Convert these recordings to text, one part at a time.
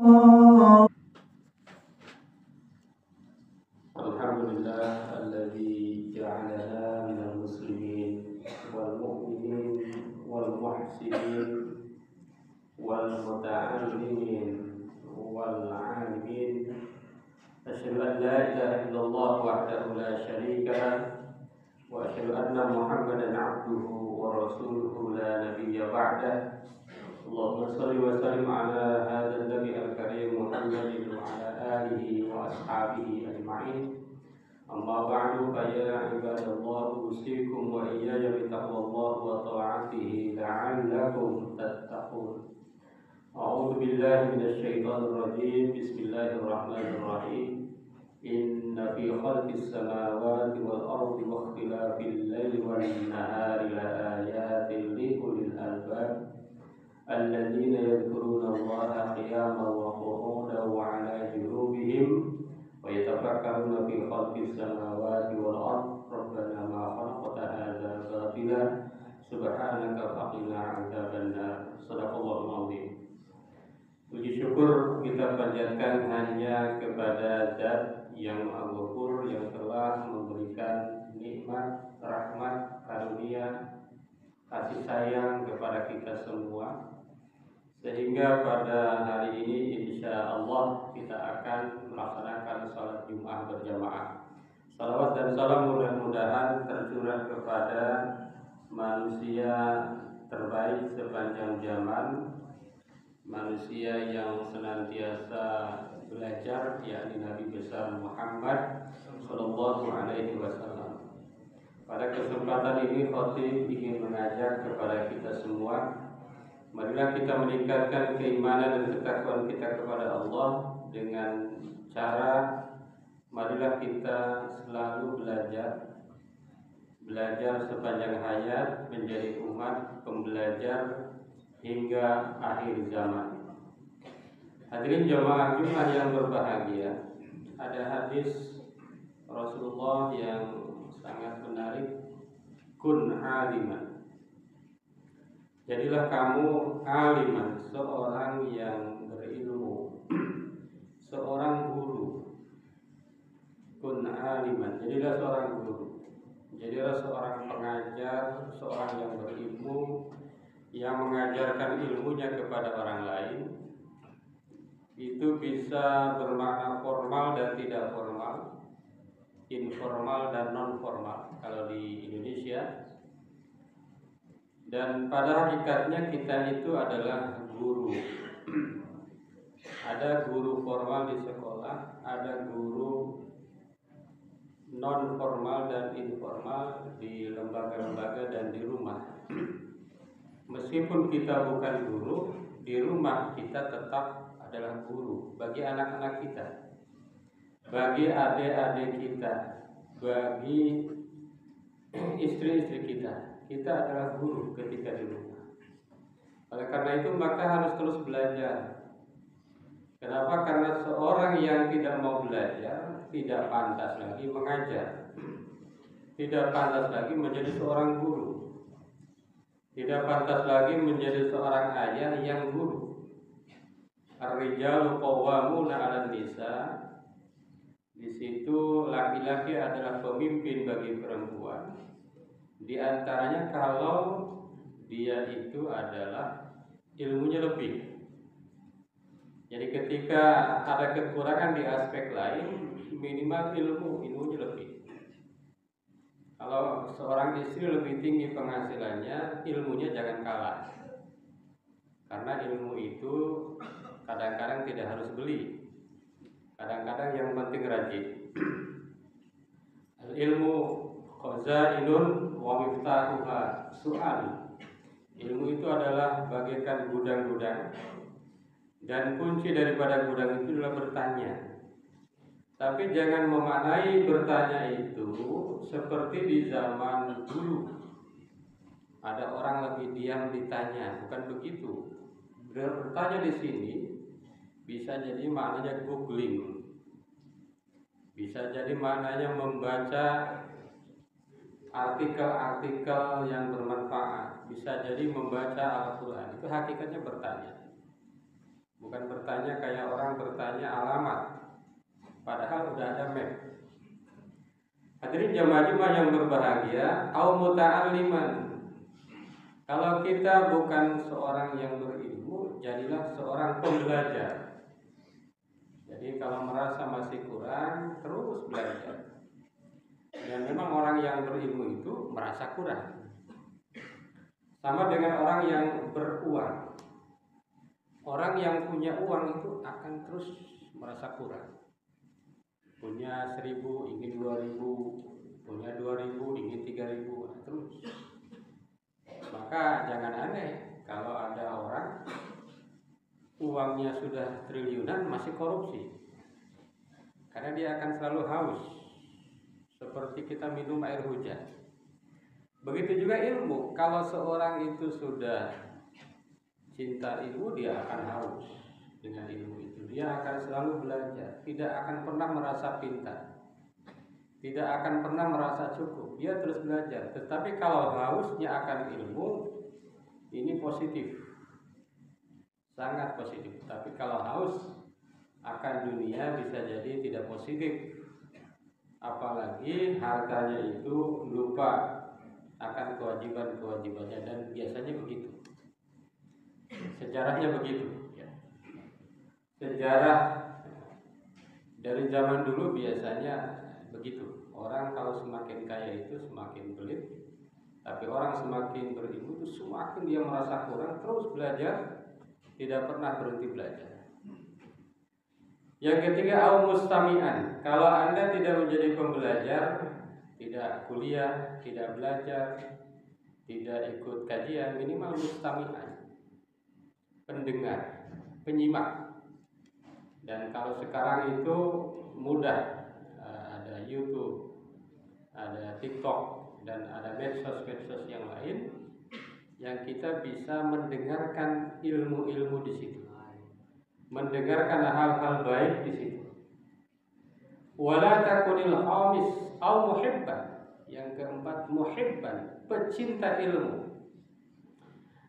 Alhamdulillah alladzi ja'alana minal muslimin wal mu'minin wal muhsinin wal muta'allimin wal 'alimin. Asyhadu an la ilaha illallah wahdahu la syarika lah wa asyhadu anna Muhammadan 'abduhu wa rasuluhu la nabiyya ba'dah. Allahumma shalli wa sallim ala hadzal nabi al-karim Muhammadin wa ala alihi wa ashabihi ajma'in. Amma ba'du fa ya ibadallah usikum wa iyaya bi taqwallahi wa ta'atihi la'allakum tattaqun. A'udzu billahi minasy syaithanir rajim. Bismillahir rahmanir rahim. Inna fi khalqis samawati wal ardi wa ikhtilafil laili wan nahari laayatin liulil albab. الذين يذكرون الله قياما وقعودا وعلى جنوبهم ويتفكرون في خلق السماوات والأرض ربنا ما خلقت هذا باطلا سبحانك فقنا عذاب النار. Shadaqallahul azim. Puji syukur kita panjatkan hanya kepada Zat yang Al-Ghafur, yang telah memberikan nikmat, rahmat, karunia, kasih sayang kepada kita semua, sehingga pada hari ini insya Allah kita akan melaksanakan salat Jumat berjamaah. Salawat dan salam mudah-mudahan tercurah kepada manusia terbaik sepanjang zaman, manusia yang senantiasa belajar, yakni Nabi besar Muhammad Sallallahu Alaihi Wasallam. Pada kesempatan ini khotib ingin mengajak kepada kita semua, marilah kita meningkatkan keimanan dan ketakwaan kita kepada Allah dengan cara marilah kita selalu belajar sepanjang hayat, menjadi umat pembelajar hingga akhir zaman. Hadirin jamaah Jumat yang berbahagia, ada hadis Rasulullah yang sangat menarik. Kun aliman, jadilah kamu aliman, seorang yang berilmu, seorang guru. Kun aliman, jadilah seorang guru, jadilah seorang pengajar, seorang yang berilmu, yang mengajarkan ilmunya kepada orang lain. Itu bisa bermakna formal dan tidak formal, informal dan non formal kalau di Indonesia. Dan pada hakikatnya kita itu adalah guru. Ada guru formal di sekolah, ada guru non formal dan informal di lembaga-lembaga dan di rumah. Meskipun kita bukan guru, di rumah kita tetap adalah guru bagi anak-anak kita, bagi adik-adik kita, bagi istri-istri kita. Kita adalah guru ketika di rumah. Oleh karena itu maka harus terus belajar. Kenapa? Karena seorang yang tidak mau belajar tidak pantas lagi mengajar, tidak pantas lagi menjadi seorang guru, tidak pantas lagi menjadi seorang ayah yang guru. Ar-rijalu qawwamuna 'alan nisa. Di situ laki-laki adalah pemimpin bagi perempuan. Di antaranya kalau dia itu adalah ilmunya lebih. Jadi ketika ada kekurangan di aspek lain, minimal ilmunya lebih. Kalau seorang istri lebih tinggi penghasilannya, ilmunya jangan kalah. Karena ilmu itu kadang-kadang tidak harus beli. Kadang-kadang yang penting rajin. Ilmu khazainun wa miftahuha su'al. Ilmu itu adalah bagaikan gudang-gudang, dan kunci daripada gudang itu adalah bertanya. Tapi jangan memaknai bertanya itu seperti di zaman dulu. Ada orang lebih diam ditanya, bukan begitu. Bertanya di sini bisa jadi maknanya googling, bisa jadi maknanya membaca artikel-artikel yang bermanfaat, bisa jadi membaca Al-Quran. Itu hakikatnya bertanya. Bukan bertanya kayak orang bertanya alamat, padahal udah ada map. Hadirin jamaah Jumat yang berbahagia, au muta'alliman. Kalau kita bukan seorang yang berilmu, jadilah seorang pembelajar. Jadi kalau merasa masih kurang, terus belajar. Dan memang orang yang berilmu itu merasa kurang. Sama dengan orang yang beruang. Orang yang punya uang itu akan terus merasa kurang. Punya 1.000 ingin 2.000, punya 2.000 ingin 3.000, terus. Maka jangan aneh kalau ada orang uangnya sudah triliunan masih korupsi. Karena dia akan selalu haus. Seperti kita minum air hujan. Begitu juga ilmu. Kalau seorang itu sudah cinta ilmu, dia akan haus dengan ilmu itu. Dia akan selalu belajar. Tidak akan pernah merasa pintar. Tidak akan pernah merasa cukup. Dia terus belajar. Tetapi kalau hausnya akan ilmu, ini positif. Sangat positif. Tapi kalau haus akan dunia bisa jadi tidak positif. Apalagi hartanya itu lupa akan kewajiban-kewajibannya, dan biasanya begitu. Sejarahnya begitu. Sejarah dari zaman dulu biasanya begitu. Orang kalau semakin kaya itu semakin pelit, tapi orang semakin berilmu itu semakin dia merasa kurang, terus belajar, tidak pernah berhenti belajar. Yang ketiga, au mustami'an. Kalau Anda tidak menjadi pembelajar, tidak kuliah, tidak belajar, tidak ikut kajian, minimal mustami'an, pendengar, penyimak. Dan kalau sekarang itu mudah, ada YouTube, ada TikTok, dan ada medsos-medsos yang lain, yang kita bisa mendengarkan ilmu-ilmu di situ, mendengarkan hal-hal baik di situ. Wala takunil khamis au muhibban. Yang keempat, muhibban, pecinta ilmu.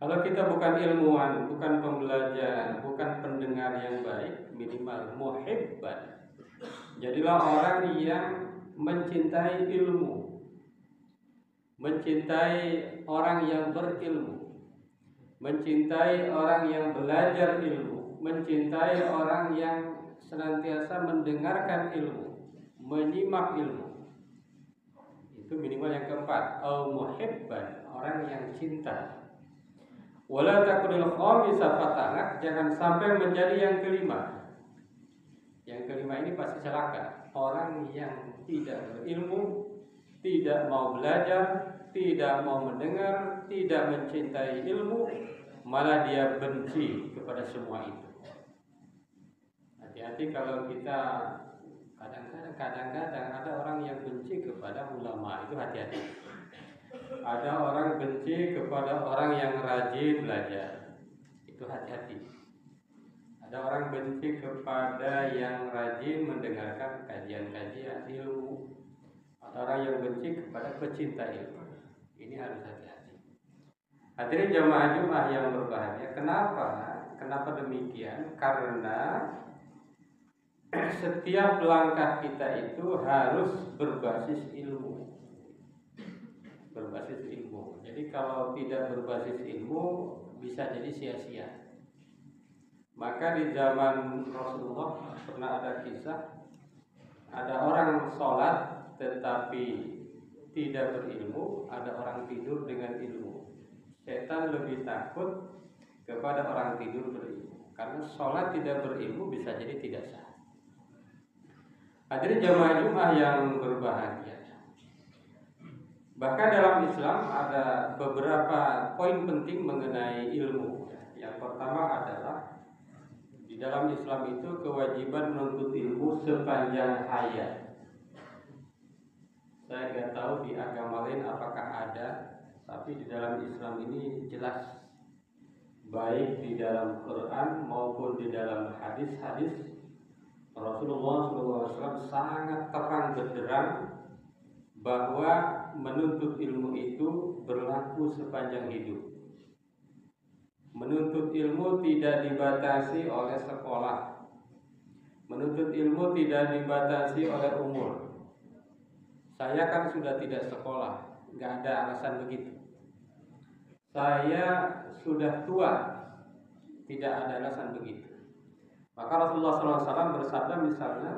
Kalau kita bukan ilmuwan, bukan pembelajar, bukan pendengar yang baik, minimal muhibban. Jadilah orang yang mencintai ilmu, mencintai orang yang berilmu, mencintai orang yang belajar ilmu, mencintai orang yang senantiasa mendengarkan ilmu, menyimak ilmu. Itu minimal yang keempat, au muhibban, orang yang cinta. Wala takunil khamisa fatanat, jangan sampai menjadi yang kelima. Yang kelima ini pasti celaka. Orang yang tidak berilmu, tidak mau belajar, tidak mau mendengar, tidak mencintai ilmu, malah dia benci kepada semua itu. Hati-hati kalau kita kadang-kadang ada orang yang benci kepada ulama, itu hati-hati. Ada orang benci kepada orang yang rajin belajar, itu hati-hati. Ada orang benci kepada yang rajin mendengarkan kajian-kajian ilmu. Ada orang yang benci kepada pecinta ilmu. Ini harus hati-hati. Hadirin jamaah Jumat yang berbahagia, kenapa demikian? Karena setiap langkah kita itu harus berbasis ilmu. Berbasis ilmu. Jadi kalau tidak berbasis ilmu bisa jadi sia-sia. Maka di zaman Rasulullah pernah ada kisah, ada orang sholat tetapi tidak berilmu, ada orang tidur dengan ilmu. Setan lebih takut kepada orang tidur berilmu, karena sholat tidak berilmu bisa jadi tidak sah. Hadirin jamaah Jumat yang berbahagia. Bahkan dalam Islam ada beberapa poin penting mengenai ilmu. Yang pertama adalah di dalam Islam itu kewajiban menuntut ilmu sepanjang hayat. Saya nggak tahu di agama lain apakah ada, tapi di dalam Islam ini jelas, baik di dalam Quran maupun di dalam hadis-hadis Rasulullah SAW sangat terang benderang bahwa menuntut ilmu itu berlaku sepanjang hidup. Menuntut ilmu tidak dibatasi oleh sekolah. Menuntut ilmu tidak dibatasi oleh umur. Saya kan sudah tidak sekolah, nggak ada alasan begitu. Saya sudah tua, tidak ada alasan begitu. Maka Rasulullah SAW bersabda misalnya,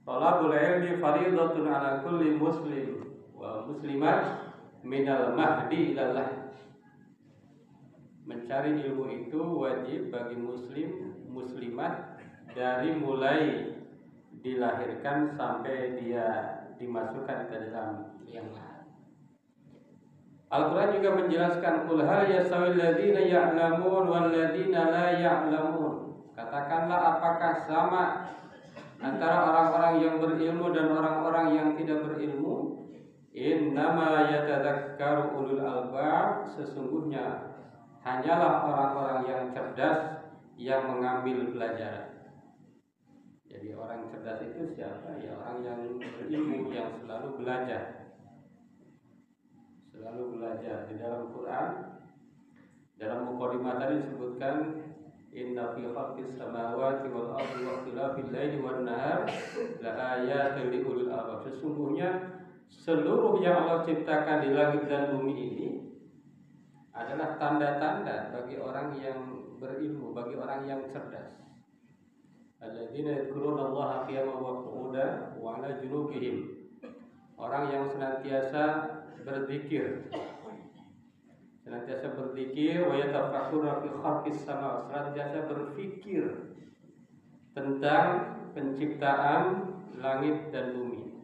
"Thalabul ilmi fardhatun 'ala kulli muslim wa muslimat minal mahdi ilal lahd." Mencari ilmu itu wajib bagi muslim, muslimat dari mulai dilahirkan sampai dia dimasukkan ke dalam liang lahat. Al-Quran juga menjelaskan, "Qul hal yastawil ladzina ya'lamun wal ladzina la ya'lamun." Katakanlah, apakah sama antara orang-orang yang berilmu dan orang-orang yang tidak berilmu? Innama yatadzakkaru ulul albab. Sesungguhnya hanyalah orang-orang yang cerdas yang mengambil pelajaran. Jadi orang cerdas itu siapa? Ya orang yang berilmu, yang selalu belajar. Selalu belajar. Di dalam Quran, dalam mukadimah tadi disebutkan, "Inna fi khalqis samawati wal ardi wa ikhtilafil laili wan nahar la ayatin li ulil albab." Sesungguhnya seluruh yang Allah ciptakan di langit dan bumi ini adalah tanda-tanda bagi orang yang berilmu, bagi orang yang cerdas. Alladzina yadhkurunallaha qiyaman wa qu'udan wa 'ala junubihim. Orang yang senantiasa berzikir. Senantiasa berzikir, wa yatafakkuruna fi khalqis sama, senantiasa berfikir tentang penciptaan langit dan bumi.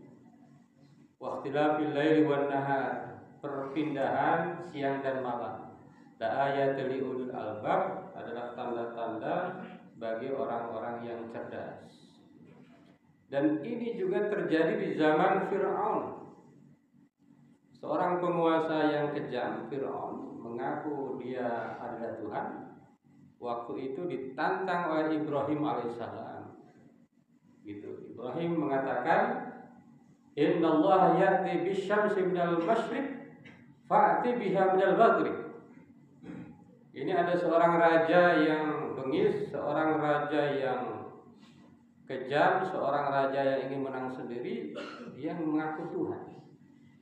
Wa ikhtilafil laili wan nahar, perpindahan siang dan malam. La ayatul li ulil albab, adalah tanda-tanda bagi orang-orang yang cerdas. Dan ini juga terjadi di zaman Fir'aun. Seorang penguasa yang kejam, Fir'aun, mengaku dia adalah Tuhan. Waktu itu ditantang oleh Ibrahim alaihissalam. Gitu. Ibrahim mengatakan, "Innallaha ya'ti bisyamsi minal masyriq fa'ti biha minal maghrib." Ini ada seorang raja yang bengis, seorang raja yang kejam, seorang raja yang ingin menang sendiri, dia mengaku Tuhan.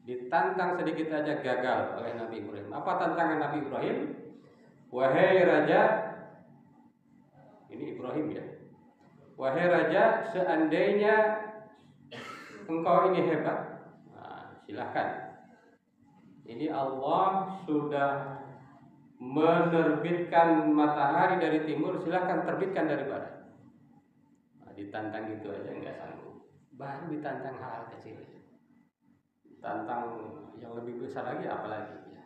Ditantang sedikit saja gagal oleh Nabi Ibrahim. Apa tantangan Nabi Ibrahim? "Wahai raja," ini Ibrahim ya, "wahai raja, seandainya engkau ini hebat, nah, silahkan. Ini Allah sudah menerbitkan matahari dari timur, silahkan terbitkan dari barat." Nah, ditantang gitu aja nggak sanggup. Baru ditantang hal kecil, tantang yang lebih besar lagi apalagi ya.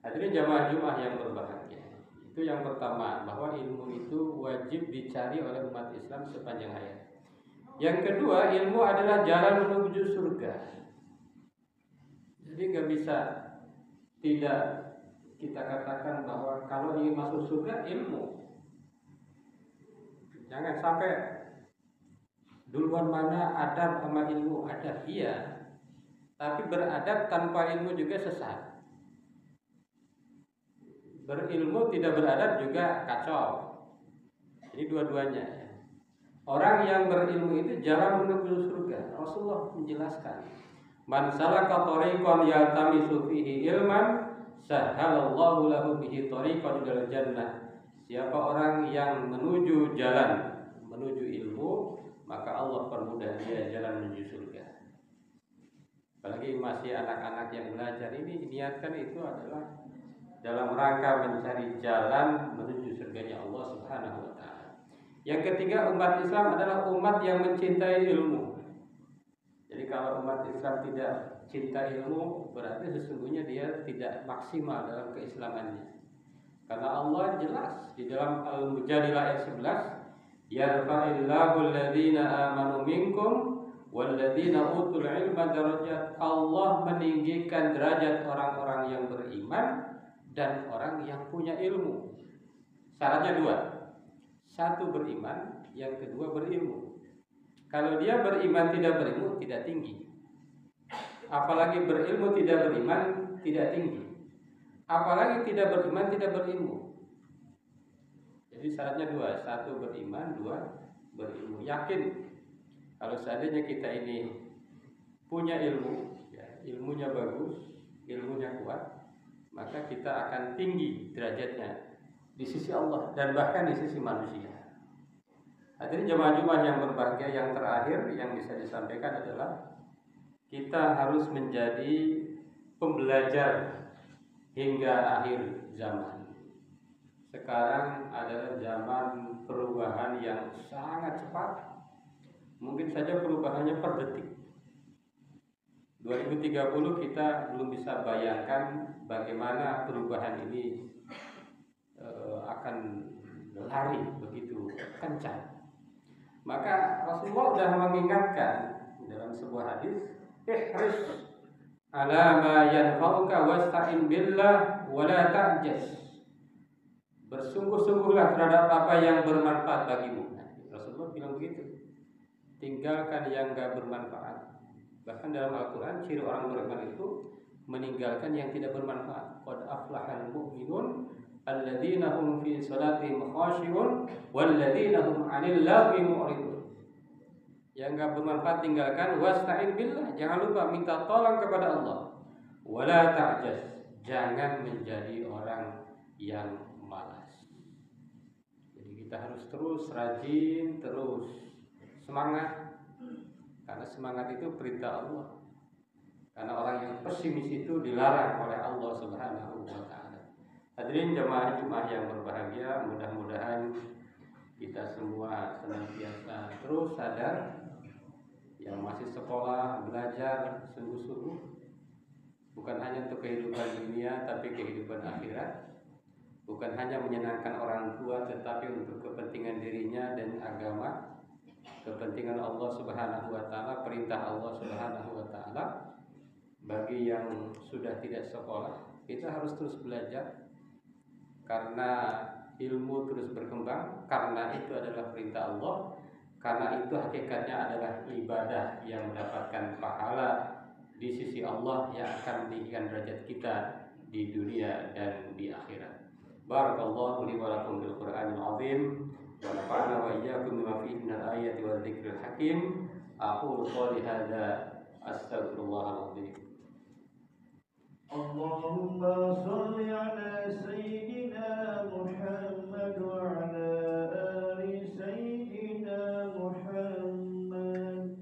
Hadirin jamaah Jumat yang berbahagia, itu yang pertama, bahwa ilmu itu wajib dicari oleh umat Islam sepanjang hayat. Yang kedua, ilmu adalah jalan menuju surga. Jadi nggak bisa tidak kita katakan bahwa kalau ingin masuk surga ilmu. Jangan sampai duluan mana adab sama ilmu. Adab iya, tapi beradab tanpa ilmu juga sesat. Berilmu tidak beradab juga kacau. Jadi dua-duanya. Orang yang berilmu itu jalan menuju surga. Rasulullah menjelaskan, "Man salaka thariqan yaltamisu fihi ilman, sahhalallahu lahu bihi thariqan ilal jannah." Siapa orang yang menuju jalan, menuju ilmu, maka Allah permudah dia jalan menuju surga. Apalagi masih anak-anak yang belajar ini, niatkan itu adalah dalam rangka mencari jalan menuju surganya Allah Subhanahu wa ta'ala. Yang ketiga, umat Islam adalah umat yang mencintai ilmu. Jadi kalau umat Islam tidak cinta ilmu, berarti sesungguhnya dia tidak maksimal dalam keislamannya. Karena Allah jelas di dalam Al-Mujadilah ayat 11, "Yarfa'illahu alladhina amanu minkum walladzina utul ilma darajat." Allah meninggikan derajat orang-orang yang beriman dan orang yang punya ilmu. Syaratnya dua. Satu beriman, yang kedua berilmu. Kalau dia beriman tidak berilmu, tidak tinggi. Apalagi berilmu tidak beriman, tidak tinggi. Apalagi tidak beriman tidak berilmu. Jadi syaratnya dua, satu beriman, dua berilmu. Yakin kalau seandainya kita ini punya ilmu, ya, ilmunya bagus, ilmunya kuat, maka kita akan tinggi derajatnya di sisi Allah dan bahkan di sisi manusia. Hadirin jemaah Jumat yang berbahagia, yang terakhir yang bisa disampaikan adalah kita harus menjadi pembelajar hingga akhir zaman. Sekarang adalah zaman perubahan yang sangat cepat. Mungkin saja perubahannya per detik. 2030 kita belum bisa bayangkan bagaimana perubahan ini akan lari begitu kencang. Maka Rasulullah sudah mengingatkan dalam sebuah hadis, ihris ala ma yanfa'uka wasta'in billah wa la ta'jas. Bersungguh-sungguhlah terhadap apa yang bermanfaat bagimu. Nah, Rasulullah bilang begitu. Tinggalkan yang enggak bermanfaat. Bahkan dalam Al-Qur'an ciri orang beriman itu meninggalkan yang tidak bermanfaat. Qad aflahal mu'minun alladzina hum fi salatihim khashi'un walladzina hum 'anil lagwi mu'ridun. Yang enggak bermanfaat tinggalkan, wasta'in billah, jangan lupa minta tolong kepada Allah. Wala ta'jas, jangan menjadi orang yang malas. Jadi kita harus terus rajin, terus semangat. Karena semangat itu perintah Allah. Karena orang yang pesimis itu dilarang oleh Allah Subhanahu wa taala. Hadirin jemaah Jumat yang berbahagia, mudah-mudahan kita semua senantiasa terus sadar, yang masih sekolah belajar sungguh-sungguh, bukan hanya untuk kehidupan dunia tapi kehidupan akhirat, bukan hanya menyenangkan orang tua tetapi untuk kepentingan dirinya dan agama, kepentingan Allah Subhanahu wa taala, perintah Allah Subhanahu wa taala. Bagi yang sudah tidak sekolah, kita harus terus belajar karena ilmu terus berkembang, karena itu adalah perintah Allah, karena itu hakikatnya adalah ibadah yang mendapatkan pahala di sisi Allah yang akan meninggikan derajat kita di dunia dan di akhirat. Barakallahu li wa lakum bil Qur'anil azim wa nafa'ana wa iyyakum bima fihi minal ayati wa dzikril hakim. Aqulu qouli hadza astaghfirullahal azim. Allahumma shalli ala sayyidina Muhammad wa ala ali sayyidina Muhammad.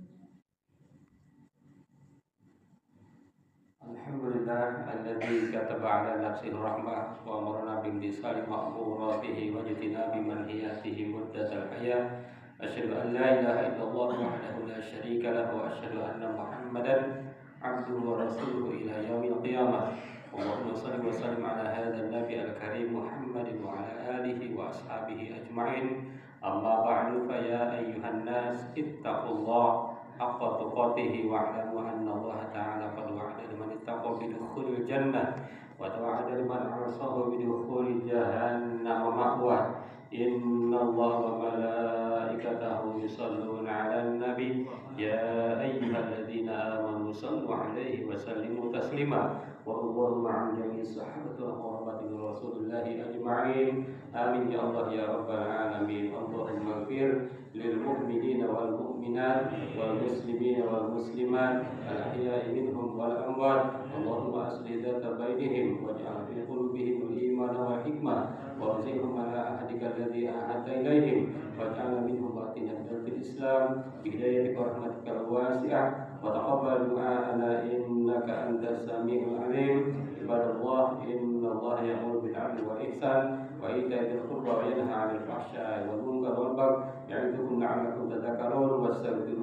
Alhamdulillah alladzi kataba ala nafsihi rahmah wa amarna bimtisali ma'muratihi wa jitinabi manhiyatihi muddatal hayah. Asyhadu an la ilaha illallah wahdahu la syarika lahu wa asyhadu anna Muhammadan abduhu wa rasuluhu ila yaumil qiyamah. Allahumma shalli wa sallim ala hadzal nabi al-karim Muhammadin wa ala alihi wa ashabihi ajma'in. Amma ba'du, fa ya ayyuhan nas ittaqullaha haqqa tuqatih wa'lamu anna Allah ta'ala qad wa'ada liman ittaqa bidukhulil jannah wa tawa'ada liman 'asahu bidukhulil jahannam ma'wa. Inna Allah wa malaikatahu yusalluna 'alan nabi ya ayyuhalladzina amanu sallu 'alaihi wa sallimu taslima. Wa Allahumma 'an jami'i sahabati wa qurrati rasulillahi ajma'in. Amin ya Allah ya rabbal alamin. Allahumma ighfir lil mu'minina wal mu'minat wal muslimina wal muslimat al ahya'i minhum wal amwat. Allahumma aslih dzata bainihim waj'al fi qulubihim al iman wal hikmah warzuqhum ala ahdika alladhi ahadta ilaihim waj'alna minhum wa'tina bil Islam bi hidayatika wa rahmatika wasi'ah wa taqabbal du'ana innaka antas samiul alim. Ibadallah, innallaha ya'muru bil 'adli wal ihsan wa ita'i dzil qurba wa yanha 'anil fahsya'i wal munkari wal baghi ya'idukum la'allakum tadhakkarun. Wastaghfiru